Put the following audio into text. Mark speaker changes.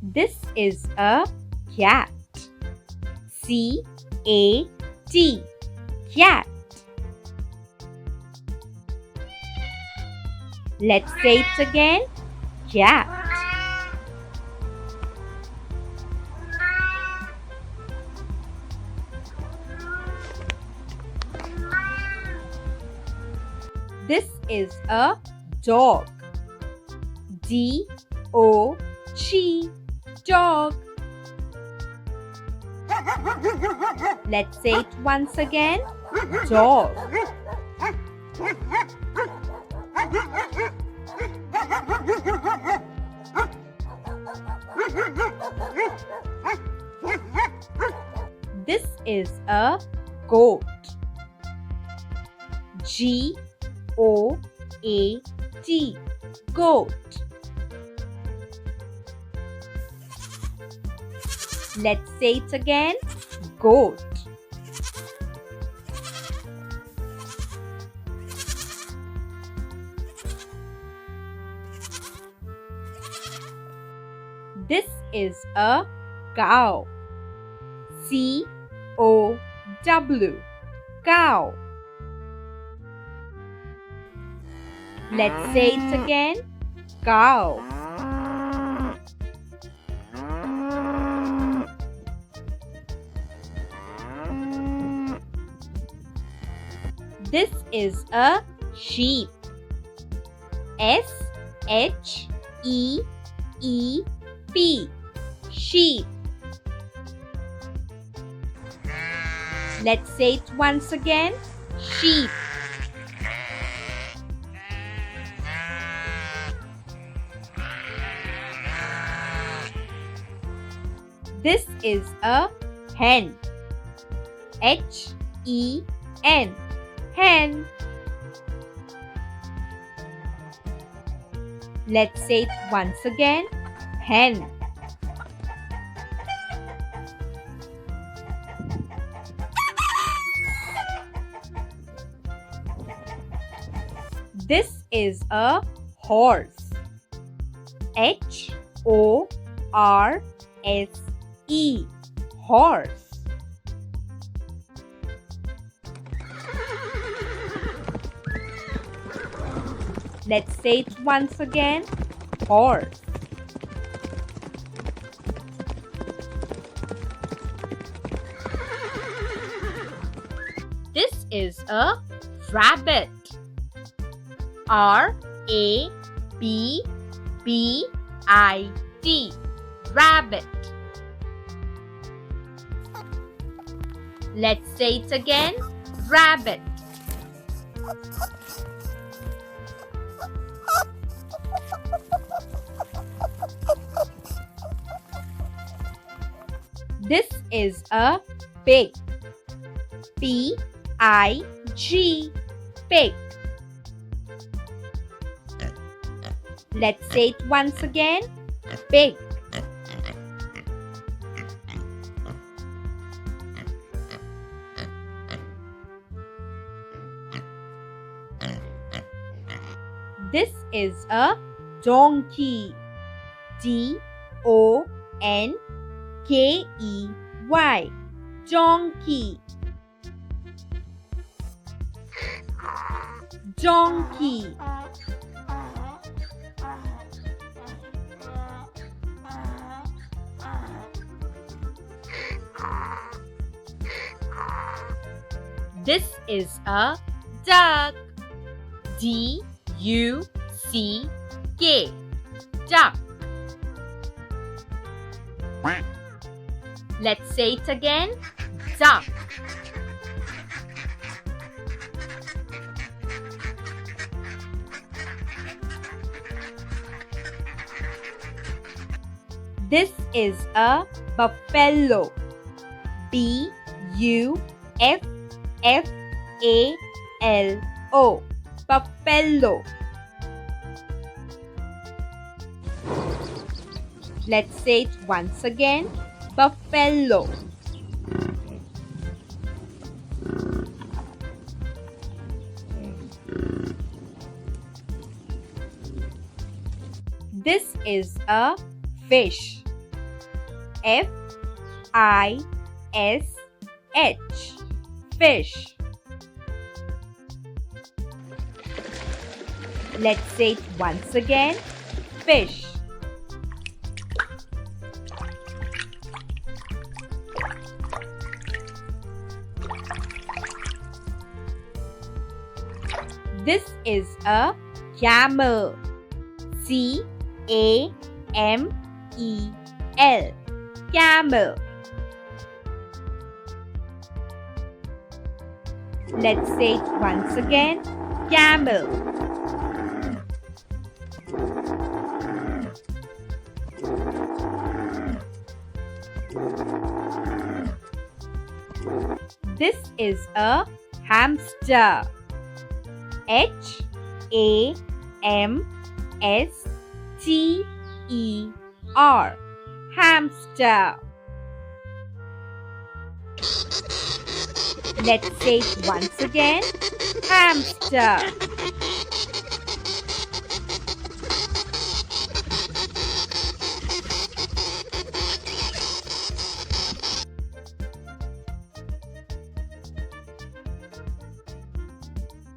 Speaker 1: This is a cat. C-A-T. Cat. Let's say it again. Cat. This is a dog. D-O-G. Dog. Let's say it once again. Dog. This is a goat. G-O-A-T. Goat. Let's say it again. Goat. This is a cow. C-O-W. Cow. Let's say it again. Cow. This is a sheep. S-H-E-E-P. Sheep. Let's say it once again. Sheep. This is a hen. H-E-N. Hen. Let's say it once again. Hen. This is a horse. H-O-R-S-E. Horse. Let's say it once again. Horse. This is a rabbit. R-A-B-B-I-T. Rabbit. Let's say it again. Rabbit. This is a pig. P-I-G. Pig. Let's say it once again. Pig. This is a donkey. D-O-N-K-E-Y. Donkey. Donkey. This is a duck. D-U-C-K. Duck. Let's say it again. Duck. This is a buffalo. B-U-F-F-A-L-O. Buffalo. Let's say it once again. Buffalo. This is a fish. F-I-S-H, fish. Let's say it once again. Fish. This is a camel. C-A-M-E-L, camel. Let's say it once again. Camel. This is a hamster. H-A-M-S-T-E-R, hamster. Let's say it once again. Hamster.